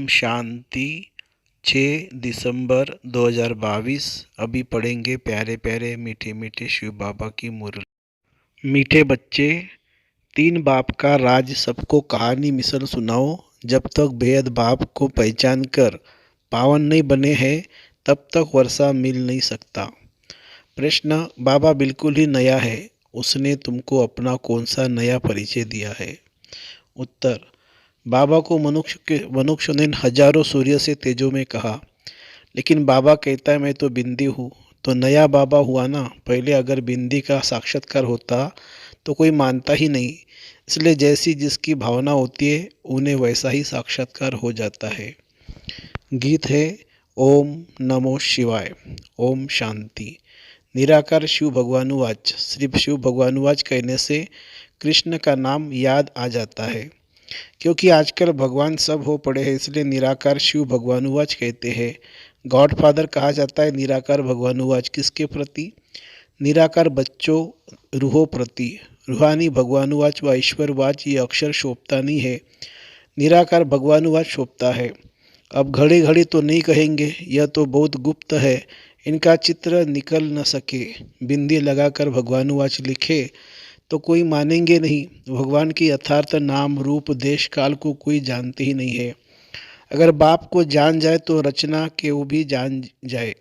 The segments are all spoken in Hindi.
ओम शांति। 6 दिसंबर 2022। अभी पढ़ेंगे प्यारे प्यारे मीठे मीठे शिव बाबा की मुरली। मीठे बच्चे, तीन बाप का राज सबको कहानी मिसल सुनाओ। जब तक बेहद बाप को पहचान कर पावन नहीं बने हैं तब तक वर्षा मिल नहीं सकता। प्रश्न, बाबा बिल्कुल ही नया है, उसने तुमको अपना कौन सा नया परिचय दिया है? उत्तर, बाबा को मनुष्य ने हजारों सूर्य से तेजों में कहा, लेकिन बाबा कहता है मैं तो बिंदी हूँ। तो नया बाबा हुआ ना। पहले अगर बिंदी का साक्षात्कार होता तो कोई मानता ही नहीं। इसलिए जैसी जिसकी भावना होती है उन्हें वैसा ही साक्षात्कार हो जाता है। गीत है ओम नमो शिवाय। ओम शांति। निराकार शिव भगवानुवाच। सिर्फ शिव भगवानुवाच कहने से कृष्ण का नाम याद आ जाता है। क्योंकि आजकल भगवान सब हो पड़े हैं, इसलिए निराकार शिव भगवानुवाच कहते हैं। गॉड फादर कहा जाता है निराकार भगवानुवाच किसके प्रति? निराकार बच्चों, रूहों प्रति। रूहानी भगवानुवाच व ईश्वरवाच ये अक्षर शोभता नहीं है, निराकार भगवानुवाच शोभता है। अब घड़ी घड़ी तो नहीं कहेंगे, यह तो बहुत गुप्त है, इनका चित्र निकल न सके। बिंदी लगाकर भगवानुवाच लिखे तो कोई मानेंगे नहीं। भगवान की यथार्थ नाम रूप देश काल को कोई जानते ही नहीं है। अगर बाप को जान जाए तो रचना के वो भी जान जाए,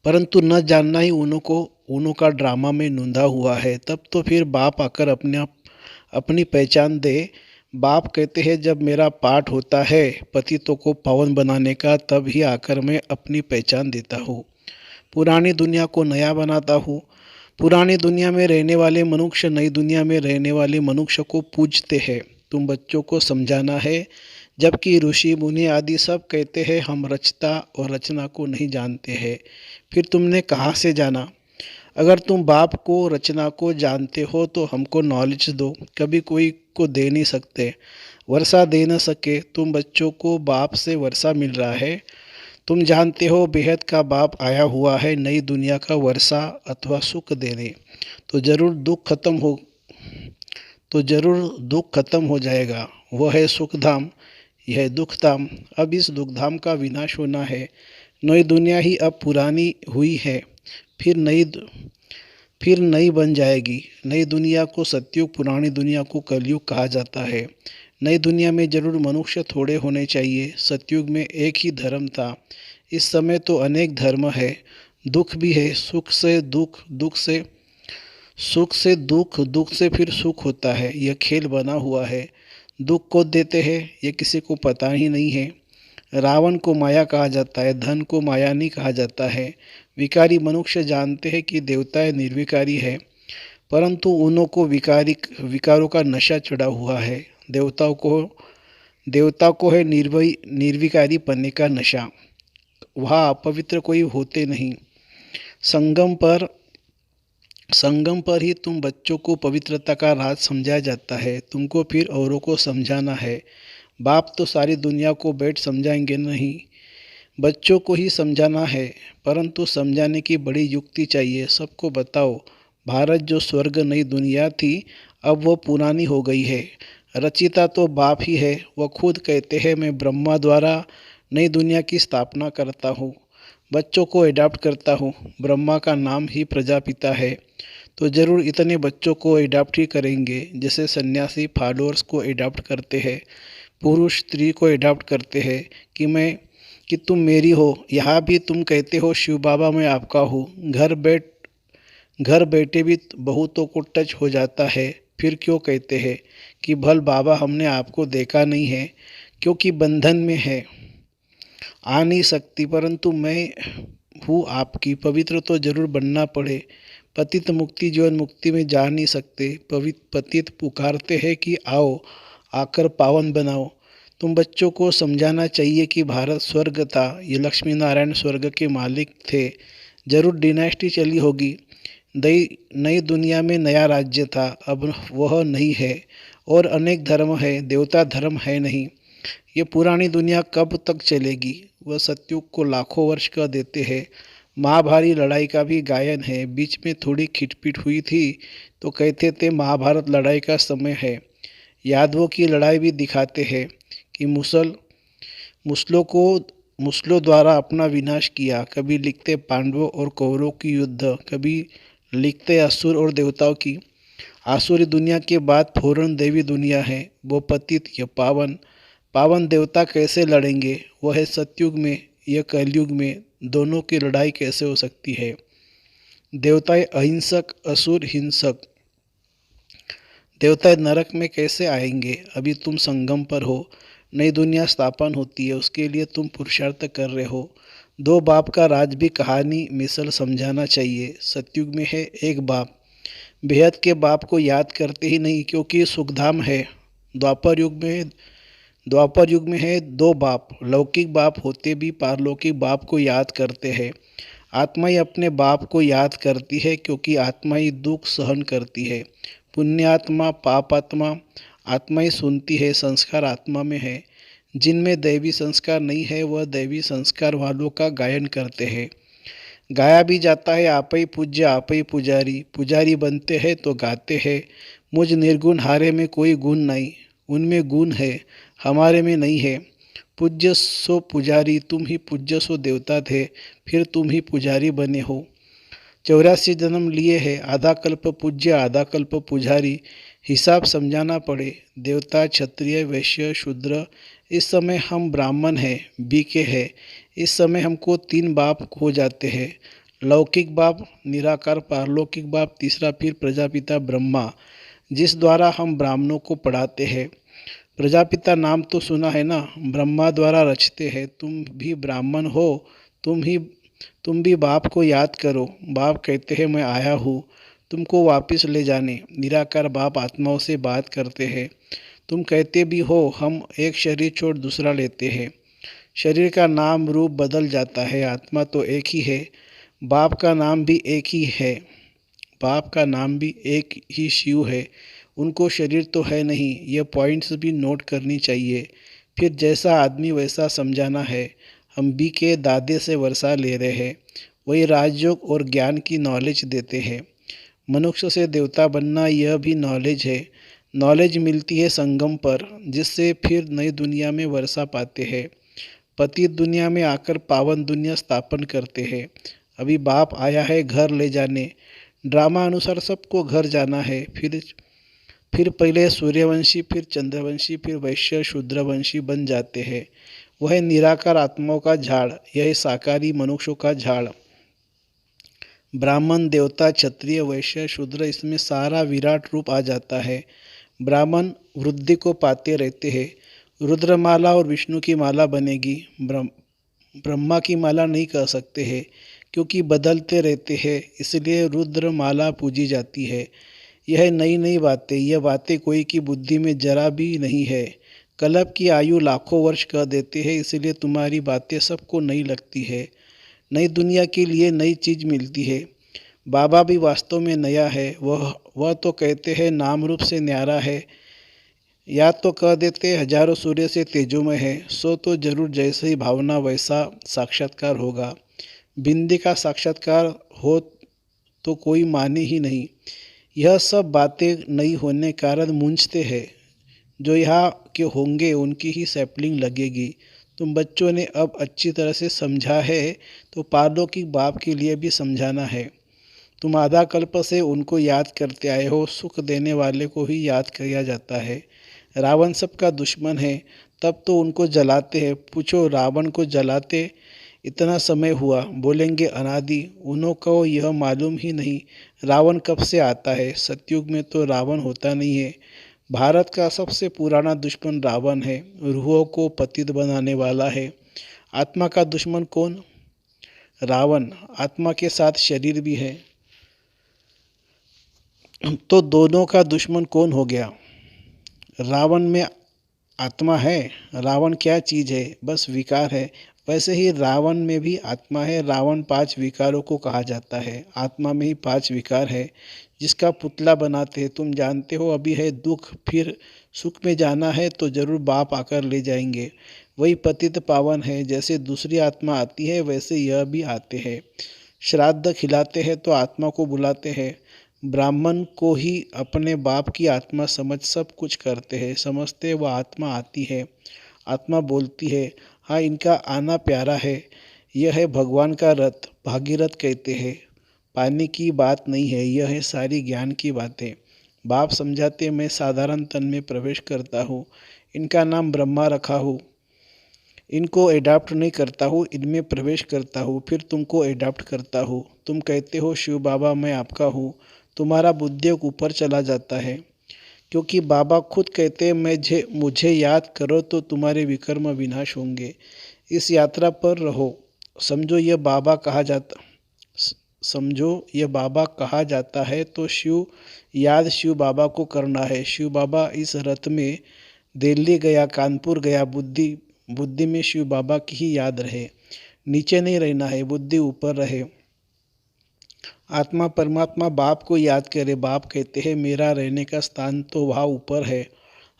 परंतु न जानना ही उन्हों का ड्रामा में नूंदा हुआ है। तब तो फिर बाप आकर अपनी पहचान दे। बाप कहते हैं जब मेरा पाठ होता है पतितों को पावन बनाने का, तब ही आकर मैं अपनी पहचान देता हूँ। पुरानी दुनिया को नया बनाता हूँ। पुरानी दुनिया में रहने वाले मनुष्य नई दुनिया में रहने वाले मनुष्य को पूजते हैं। तुम बच्चों को समझाना है, जबकि ऋषि मुनि आदि सब कहते हैं हम रचता और रचना को नहीं जानते हैं। फिर तुमने कहाँ से जाना? अगर तुम बाप को रचना को जानते हो तो हमको नॉलेज दो। कभी कोई को दे नहीं सकते, वर्षा दे न सके। तुम बच्चों को बाप से वर्षा मिल रहा है। तुम जानते हो बेहद का बाप आया हुआ है नई दुनिया का वर्षा अथवा सुख देने। तो जरूर दुख खत्म हो जाएगा। वह है सुखधाम, यह दुखधाम। अब इस दुखधाम का विनाश होना है। नई दुनिया ही अब पुरानी हुई है, फिर नई बन जाएगी। नई दुनिया को सतयुग, पुरानी दुनिया को कलयुग कहा जाता है। नई दुनिया में जरूर मनुष्य थोड़े होने चाहिए। सतयुग में एक ही धर्म था, इस समय तो अनेक धर्म है। दुख भी है, सुख से दुख, सुख से दुख, दुख से फिर सुख होता है। यह खेल बना हुआ है। दुख को देते हैं ये किसी को पता ही नहीं है। रावण को माया कहा जाता है, धन को माया नहीं कहा जाता है। विकारी मनुष्य जानते हैं कि देवताएं निर्विकारी है, परंतु उन्हों को विकारों का नशा चढ़ा हुआ है। देवता को है निर्विकारी बनने का नशा। वहाँ अपवित्र कोई होते नहीं। संगम पर ही तुम बच्चों को पवित्रता का राज समझाया जाता है। तुमको फिर औरों को समझाना है। बाप तो सारी दुनिया को बैठ समझाएंगे नहीं, बच्चों को ही समझाना है। परंतु समझाने की बड़ी युक्ति चाहिए। सबको बताओ, भारत जो स्वर्ग नई दुनिया थी अब वो पुरानी हो गई है। रचिता तो बाप ही है। वह खुद कहते हैं मैं ब्रह्मा द्वारा नई दुनिया की स्थापना करता हूँ, बच्चों को एडाप्ट करता हूँ। ब्रह्मा का नाम ही प्रजापिता है, तो ज़रूर इतने बच्चों को एडाप्ट ही करेंगे जैसे सन्यासी फॉलोअर्स को एडाप्ट करते हैं, पुरुष स्त्री को एडाप्ट करते हैं कि तुम मेरी हो। यहाँ भी तुम कहते हो शिव बाबा मैं आपका हूँ। घर बैठे भी बहुतों को टच हो जाता है। फिर क्यों कहते हैं कि भल बाबा हमने आपको देखा नहीं है, क्योंकि बंधन में है, आ नहीं सकती। परंतु मैं हूँ आपकी। पवित्र तो जरूर बनना पड़े। पतित मुक्ति जीवन मुक्ति में जा नहीं सकते। पतित पुकारते हैं कि आओ, आकर पावन बनाओ। तुम बच्चों को समझाना चाहिए कि भारत स्वर्ग था, ये लक्ष्मी नारायण स्वर्ग के मालिक थे। जरूर डिनास्टी चली होगी। नई दुनिया में नया राज्य था, अब वह नहीं है। और अनेक धर्म है, देवता धर्म है नहीं। ये पुरानी दुनिया कब तक चलेगी? वह सतयुग को लाखों वर्ष का देते हैं। महाभारी लड़ाई का भी गायन है। बीच में थोड़ी खिटपिट हुई थी तो कहते थे महाभारत लड़ाई का समय है। यादवों की लड़ाई भी दिखाते हैं कि मुसलों द्वारा अपना विनाश किया। कभी लिखते पांडवों और कौरवों की युद्ध, कभी लिखते असुर और देवताओं की। आसुरी दुनिया के बाद फौरन देवी दुनिया है। वो पतित या पावन पावन देवता कैसे लड़ेंगे? वह है सतयुग में या कलयुग में? दोनों की लड़ाई कैसे हो सकती है? देवताएं अहिंसक, असुर हिंसक। देवता नरक में कैसे आएंगे? अभी तुम संगम पर हो, नई दुनिया स्थापन होती है, उसके लिए तुम पुरुषार्थ कर रहे हो। दो बाप का राज भी कहानी मिसल समझाना चाहिए। सतयुग में है एक बाप, बेहद के बाप को याद करते ही नहीं क्योंकि सुखधाम है। द्वापर युग में है दो बाप, लौकिक बाप होते भी पारलौकिक बाप को याद करते हैं। आत्मा ही अपने बाप को याद करती है क्योंकि आत्मा ही दुख सहन करती है। पुण्यात्मा पापात्मा, आत्मा ही सुनती है, संस्कार आत्मा में है। जिनमें दैवी संस्कार नहीं है वह दैवी संस्कार वालों का गायन करते हैं। गाया भी जाता है आप ही पूज्य आप ही पुजारी। पुजारी बनते हैं तो गाते हैं, मुझ निर्गुण हारे में कोई गुण नहीं। उनमें गुण है, हमारे में नहीं है। पूज्य सो पुजारी, तुम ही पूज्य सो देवता थे, फिर तुम ही पुजारी बने हो। 84 जन्म लिए हैं, आधा कल्प पूज्य आधा कल्प पुजारी। हिसाब समझाना पड़े। देवता क्षत्रिय वैश्य शूद्र, इस समय हम ब्राह्मण हैं, बीके हैं। इस समय हमको 3 बाप हो जाते हैं। लौकिक बाप निराकार, पारलौकिक बाप तीसरा, फिर प्रजापिता ब्रह्मा, जिस द्वारा हम ब्राह्मणों को पढ़ाते हैं। प्रजापिता नाम तो सुना है ना, ब्रह्मा द्वारा रचते हैं। तुम भी ब्राह्मण हो, तुम भी बाप को याद करो। बाप कहते हैं मैं आया हूँ तुमको वापस ले जाने। निराकार बाप आत्माओं से बात करते हैं। तुम कहते भी हो हम एक शरीर छोड़ दूसरा लेते हैं। शरीर का नाम रूप बदल जाता है, आत्मा तो एक ही है। बाप का नाम भी एक ही है, बाप का नाम भी एक ही शिव है। उनको शरीर तो है नहीं, यह पॉइंट्स भी नोट करनी चाहिए। फिर जैसा आदमी वैसा समझाना है। हम भी के दादे से वर्षा ले रहे हैं, वही राजयोग और ज्ञान की नॉलेज देते हैं। मनुष्य से देवता बनना यह भी नॉलेज है। नॉलेज मिलती है संगम पर, जिससे फिर नई दुनिया में वर्षा पाते हैं। पतित दुनिया में आकर पावन दुनिया स्थापन करते हैं। अभी बाप आया है घर ले जाने। ड्रामा अनुसार सबको घर जाना है। फिर पहले सूर्यवंशी, फिर चंद्रवंशी, फिर वैश्य शूद्रवंशी बन जाते हैं। वह निराकार आत्माओं का झाड़, यह साकारी मनुष्यों का झाड़। ब्राह्मण देवता क्षत्रिय वैश्य शूद्र, इसमें सारा विराट रूप आ जाता है। ब्राह्मण वृद्धि को पाते रहते हैं। रुद्रमाला और विष्णु की माला बनेगी, ब्रह्मा की माला नहीं कर सकते हैं क्योंकि बदलते रहते हैं, इसलिए रुद्रमाला पूजी जाती है। यह नई नई बातें, यह बातें कोई की बुद्धि में जरा भी नहीं है। कल्प की आयु लाखों वर्ष कर देते हैं, इसलिए तुम्हारी बातें सबको नई लगती है। नई दुनिया के लिए नई चीज़ मिलती है। बाबा भी वास्तव में नया है। वह तो कहते हैं नाम रूप से न्यारा है, या तो कह देते हजारों सूर्य से तेजोमय है। सो तो जरूर जैसे ही भावना वैसा साक्षात्कार होगा। बिंदी का साक्षात्कार हो तो कोई माने ही नहीं। यह सब बातें नहीं होने कारण मूंझते हैं। जो यहाँ के होंगे उनकी ही सैपलिंग लगेगी। तुम बच्चों ने अब अच्छी तरह से समझा है तो पारलौकिक बाप के लिए भी समझाना है। तुम आधा कल्प से उनको याद करते आए हो। सुख देने वाले को ही याद किया जाता है। रावण सबका दुश्मन है, तब तो उनको जलाते हैं। पूछो रावण को जलाते इतना समय हुआ, बोलेंगे अनादि। उन्हों को यह मालूम ही नहीं रावण कब से आता है। सतयुग में तो रावण होता नहीं है। भारत का सबसे पुराना दुश्मन रावण है, रूहों को पतित बनाने वाला है। आत्मा का दुश्मन कौन? रावण। आत्मा के साथ शरीर भी है, तो दोनों का दुश्मन कौन हो गया? रावण में आत्मा है। रावण क्या चीज़ है? बस विकार है। वैसे ही रावण में भी आत्मा है। रावण 5 विकारों को कहा जाता है। आत्मा में ही 5 विकार है, जिसका पुतला बनाते हैं। तुम जानते हो अभी है दुख, फिर सुख में जाना है तो जरूर बाप आकर ले जाएंगे। वही पतित पावन है। जैसे दूसरी आत्मा आती है वैसे यह भी आते हैं। श्राद्ध खिलाते हैं तो आत्मा को बुलाते हैं। ब्राह्मण को ही अपने बाप की आत्मा समझ सब कुछ करते हैं। समझते वह आत्मा आती है, आत्मा बोलती है हाँ, इनका आना प्यारा है। यह है भगवान का रथ, भागीरथ कहते हैं। पानी की बात नहीं है, यह है सारी ज्ञान की बातें। बाप समझाते मैं साधारण तन में प्रवेश करता हूँ। इनका नाम ब्रह्मा रखा हूँ। इनको एडाप्ट नहीं करता हूँ, इनमें प्रवेश करता हूँ, फिर तुमको एडाप्ट करता हूँ। तुम कहते हो शिव बाबा मैं आपका हूँ, तुम्हारा बुद्धियोग ऊपर चला जाता है, क्योंकि बाबा खुद कहते हैं मुझे याद करो तो तुम्हारे विकर्म विनाश होंगे। इस यात्रा पर रहो। समझो यह बाबा कहा जाता समझो यह बाबा कहा जाता है तो शिव बाबा को करना है। शिव बाबा इस रथ में दिल्ली गया, कानपुर गया, बुद्धि बुद्धि में शिव बाबा की ही याद रहे। नीचे नहीं रहना है, बुद्धि ऊपर रहे। आत्मा परमात्मा बाप को याद करे। बाप कहते हैं मेरा रहने का स्थान तो वहाँ ऊपर है,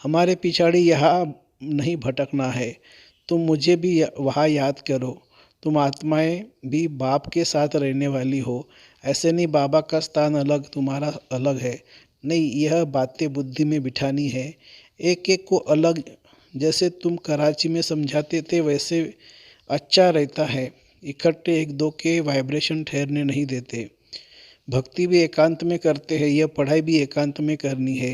हमारे पिछाड़ी यहाँ नहीं भटकना है। तुम मुझे भी वहाँ याद करो। तुम आत्माएं भी बाप के साथ रहने वाली हो। ऐसे नहीं बाबा का स्थान अलग तुम्हारा अलग है, नहीं, यह बातें बुद्धि में बिठानी है। एक एक को अलग, जैसे तुम कराची में समझाते थे वैसे अच्छा रहता है। इकट्ठे एक दो के वाइब्रेशन ठहरने नहीं देते। भक्ति भी एकांत में करते हैं, यह पढ़ाई भी एकांत में करनी है।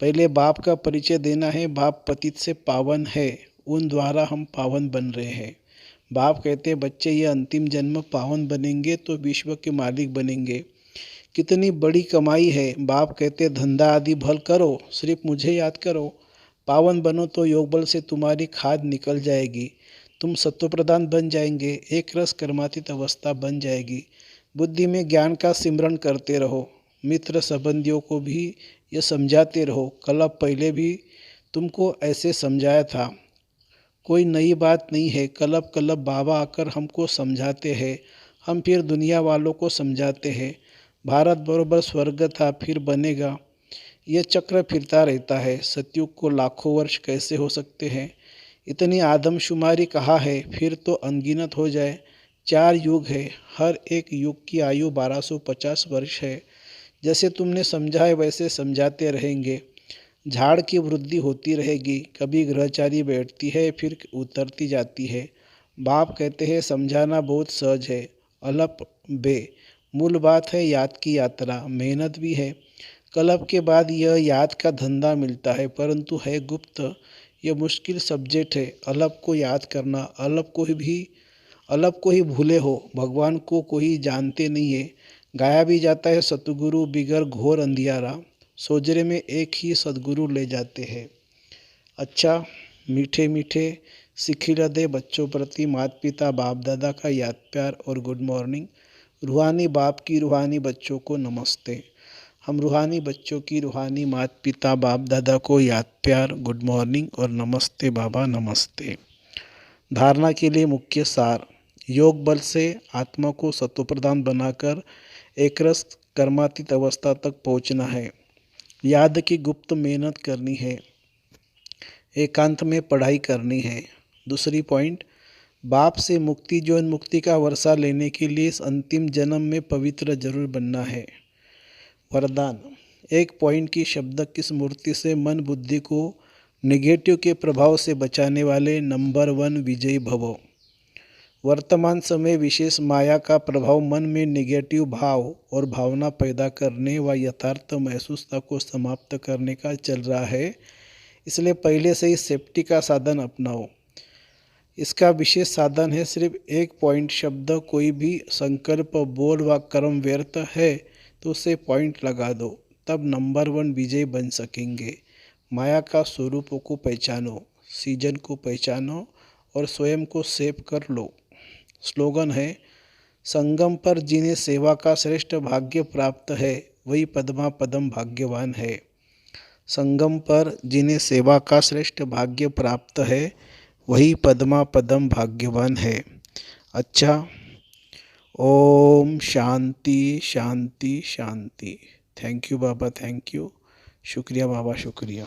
पहले बाप का परिचय देना है। बाप पतित से पावन है, उन द्वारा हम पावन बन रहे हैं। बाप कहते हैं बच्चे ये अंतिम जन्म पावन बनेंगे तो विश्व के मालिक बनेंगे। कितनी बड़ी कमाई है। बाप कहते धंधा आदि भल करो, सिर्फ मुझे याद करो। पावन बनो तो योग बल से तुम्हारी खाद निकल जाएगी, तुम सत्व प्रधान बन जाएंगे, एक रस कर्मातीत अवस्था बन जाएगी। बुद्धि में ज्ञान का सिमरन करते रहो। मित्र संबंधियों को भी ये समझाते रहो। कल पहले भी तुमको ऐसे समझाया था, कोई नई बात नहीं है। कलब बाबा आकर हमको समझाते हैं, हम फिर दुनिया वालों को समझाते हैं। भारत बरोबर स्वर्ग था, फिर बनेगा। यह चक्र फिरता रहता है। सतयुग को लाखों वर्ष कैसे हो सकते हैं? इतनी आदमशुमारी कहाँ है? फिर तो अनगिनत हो जाए। 4 युग है, हर एक युग की आयु 1250 वर्ष है। जैसे तुमने समझा है वैसे समझाते रहेंगे। झाड़ की वृद्धि होती रहेगी। कभी ग्रहचारी बैठती है, फिर उतरती जाती है। बाप कहते हैं समझाना बहुत सहज है, अलप बे। मूल बात है याद की यात्रा, मेहनत भी है। कलप के बाद यह याद का धंधा मिलता है, परंतु है गुप्त। यह मुश्किल सब्जेक्ट है, अलप को याद करना। अलप को ही भूले हो, भगवान को कोई जानते नहीं है। गाया भी जाता है सतगुरु बिगर घोर अंधियारा, सोजरे में एक ही सदगुरु ले जाते हैं। अच्छा, मीठे मीठे सिखिल दे बच्चों प्रति माता पिता बाप दादा का याद प्यार और गुड मॉर्निंग। रूहानी बाप की रूहानी बच्चों को नमस्ते। हम रूहानी बच्चों की रूहानी माता पिता बाप दादा को याद प्यार, गुड मॉर्निंग और नमस्ते बाबा, नमस्ते। धारणा के लिए मुख्य सार, योग बल से आत्मा को सत्वप्रधान बनाकर एकरस कर्मातीत अवस्था तक पहुंचना है। याद की गुप्त मेहनत करनी है, एकांत में पढ़ाई करनी है। दूसरी पॉइंट, बाप से मुक्ति जो मुक्ति का वर्षा लेने के लिए इस अंतिम जन्म में पवित्र जरूर बनना है। वरदान, एक पॉइंट की शब्द की स्मृति से मन बुद्धि को नेगेटिव के प्रभाव से बचाने वाले नंबर 1 विजयी भवो। वर्तमान समय विशेष माया का प्रभाव मन में नेगेटिव भाव और भावना पैदा करने व यथार्थ महसूसता को समाप्त करने का चल रहा है, इसलिए पहले से ही सेफ्टी का साधन अपनाओ। इसका विशेष साधन है सिर्फ एक पॉइंट शब्द, कोई भी संकल्प बोल व कर्म व्यर्थ है तो उसे पॉइंट लगा दो, तब नंबर 1 विजय बन सकेंगे। माया का स्वरूपों को पहचानो, सीजन को पहचानो और स्वयं को सेव कर लो। स्लोगन है, संगम पर जिन्हें सेवा का श्रेष्ठ भाग्य प्राप्त है वही पद्मा पदम भाग्यवान है। संगम पर जिन्हें सेवा का श्रेष्ठ भाग्य प्राप्त है वही पद्मा पदम भाग्यवान है। अच्छा, ओम शांति शांति शांति। थैंक यू बाबा, थैंक यू। शुक्रिया बाबा, शुक्रिया।